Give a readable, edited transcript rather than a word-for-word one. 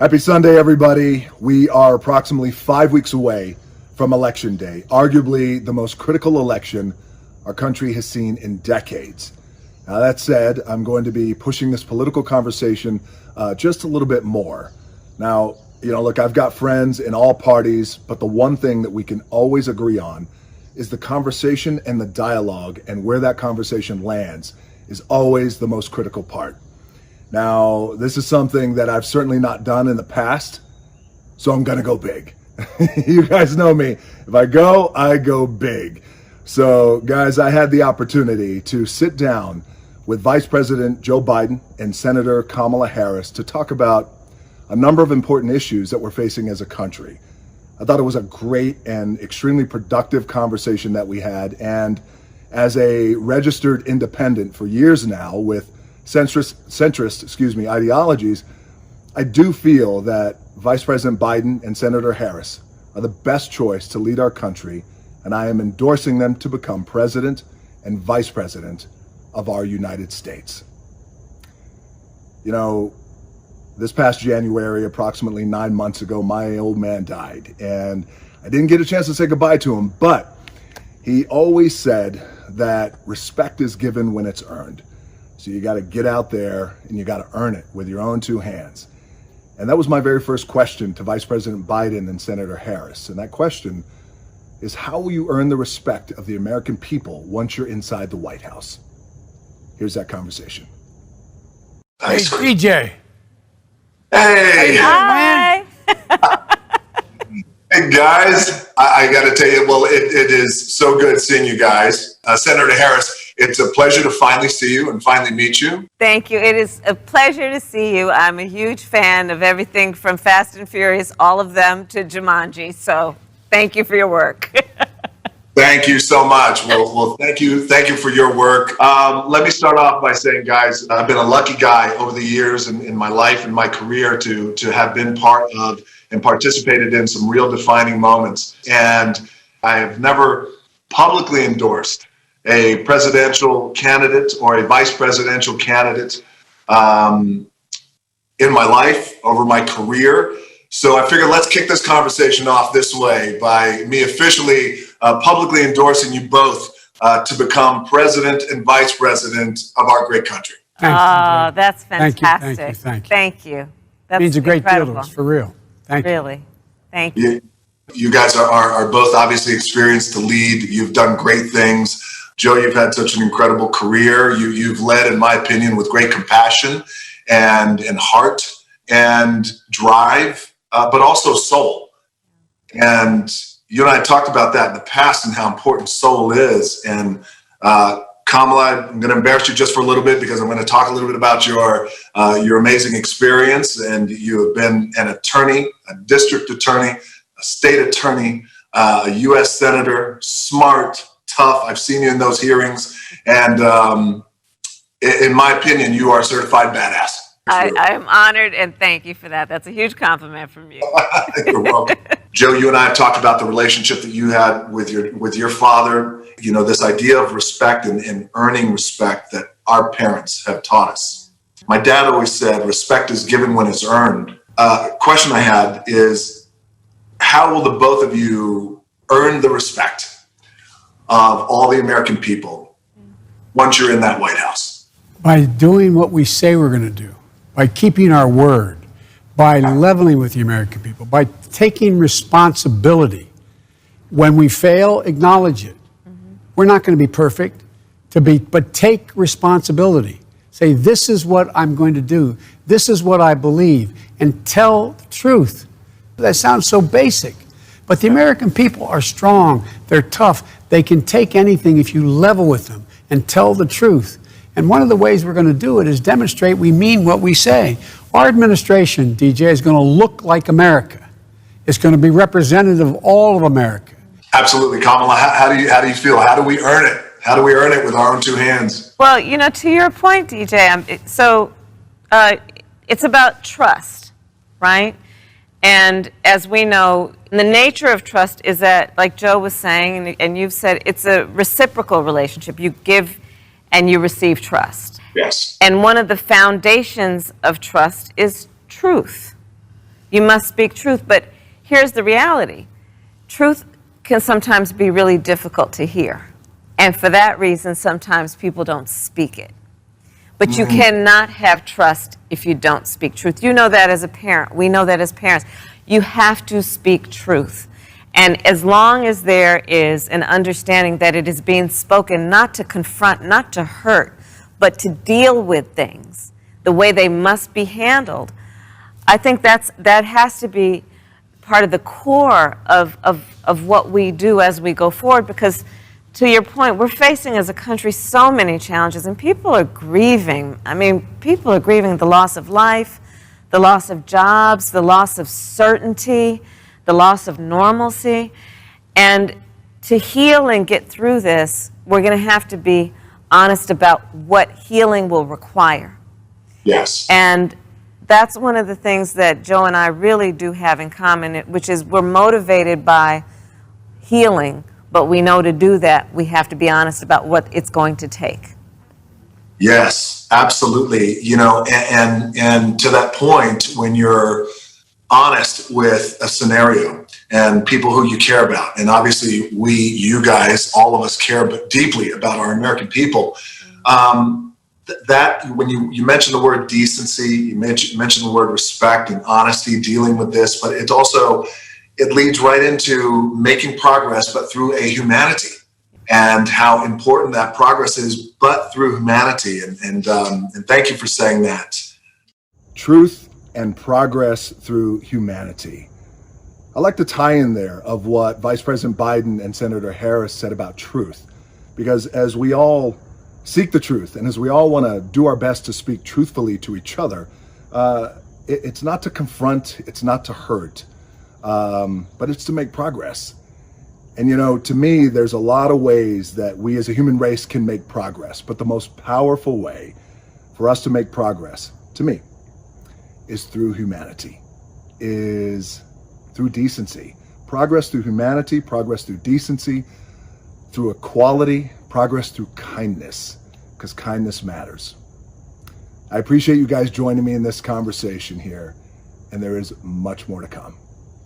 Happy Sunday, everybody. We are approximately 5 weeks away from Election Day, arguably the most critical election our country has seen in decades. Now, that said, I'm going to be pushing this political conversation just a little bit more. Now, look, I've got friends in all parties, but the one thing that we can always agree on is the conversation and the dialogue, and where that conversation lands is always the most critical part. Now, this is something that I've certainly not done in the past, so I'm going to go big. You guys know me. If I go big. So, guys, I had the opportunity to sit down with Vice President Joe Biden and Senator Kamala Harris to talk about a number of important issues that we're facing as a country. I thought it was a great and extremely productive conversation that we had. And as a registered independent for years now with centrist ideologies, I do feel that Vice President Biden and Senator Harris are the best choice to lead our country, and I am endorsing them to become president and vice president of our United States. This past January, approximately 9 months ago, my old man died, and I didn't get a chance to say goodbye to him, but he always said that respect is given when it's earned. So you got to get out there and you got to earn it with your own two hands. And that was my very first question to Vice President Biden and Senator Harris. And that question is, how will you earn the respect of the American people once you're inside the White House? Here's that conversation. Hey, DJ. Hey. Hi. Hey, guys. I got to tell you, well, it is so good seeing you guys. Senator Harris, it's a pleasure to finally see you and finally meet you. Thank you. It is a pleasure to see you. I'm a huge fan of everything from Fast and Furious, all of them, to Jumanji. So thank you for your work. Thank you so much. Well, thank you for your work. Let me start off by saying, guys, I've been a lucky guy over the years in my life and my career to have been part of and participated in some real defining moments. And I have never publicly endorsed a presidential candidate or a vice presidential candidate in my life, over my career. So I figured let's kick this conversation off this way by me officially publicly endorsing you both to become president and vice president of our great country. Oh, that's fantastic. Thank you. That's means a great incredible. deal to us, for real. Thank you. Really. Thank you. You guys are both obviously experienced to lead. You've done great things. Joe, you've had such an incredible career. You've led, in my opinion, with great compassion and heart and drive, but also soul. And you and I talked about that in the past and how important soul is. And Kamala, I'm going to embarrass you just for a little bit because I'm going to talk a little bit about your amazing experience. And you have been an attorney, a district attorney, a state attorney, a U.S. senator, smart, tough. I've seen you in those hearings. And in my opinion, you are a certified badass. I'm honored, and thank you for that. That's a huge compliment from you. You're welcome. Joe, you and I have talked about the relationship that you had with your father, this idea of respect and earning respect that our parents have taught us. My dad always said, respect is given when it's earned. Question I had is, how will the both of you earn the respect of all the American people once you're in that White House? By doing what we say we're going to do, by keeping our word, by leveling with the American people, by taking responsibility. When we fail, acknowledge it. We're not going to be perfect, but take responsibility. Say, this is what I'm going to do. This is what I believe, and tell the truth. That sounds so basic, but the American people are strong. They're tough. They can take anything if you level with them and tell the truth. And one of the ways we're going to do it is demonstrate we mean what we say. Our administration, DJ, is going to look like America. It's going to be representative of all of America. Absolutely. Kamala, how do you feel? How do we earn it? How do we earn it with our own two hands? Well, to your point, DJ, it's about trust, right? And as we know, the nature of trust is that, like Joe was saying, and you've said, it's a reciprocal relationship. You give and you receive trust. Yes. And one of the foundations of trust is truth. You must speak truth. But here's the reality. Truth can sometimes be really difficult to hear. And for that reason, sometimes people don't speak it. But you cannot have trust if you don't speak truth. You know that as a parent. We know that as parents. You have to speak truth. And as long as there is an understanding that it is being spoken not to confront, not to hurt, but to deal with things the way they must be handled, I think that has to be part of the core of what we do as we go forward, because to your point, we're facing as a country so many challenges, and people are grieving. I mean, people are grieving the loss of life, the loss of jobs, the loss of certainty, the loss of normalcy. And to heal and get through this, we're going to have to be honest about what healing will require. Yes. And that's one of the things that Joe and I really do have in common, which is we're motivated by healing, but we know to do that, we have to be honest about what it's going to take. Yes, absolutely. You know, and to that point, when you're honest with a scenario and people who you care about, and obviously you guys, all of us care deeply about our American people, that when you mentioned the word decency, you mentioned the word respect and honesty, dealing with this, but it also, it leads right into making progress, but through a humanity, and how important that progress is, but through humanity. And thank you for saying that. Truth and progress through humanity. I like the tie-in there of what Vice President Biden and Senator Harris said about truth, because as we all seek the truth, and as we all want to do our best to speak truthfully to each other, it's not to confront, it's not to hurt, but it's to make progress. And you know, to me, there's a lot of ways that we as a human race can make progress, but the most powerful way for us to make progress, to me, is through humanity, is through decency. Progress through humanity, progress through decency, through equality, progress through kindness, because kindness matters. I appreciate you guys joining me in this conversation here, and there is much more to come.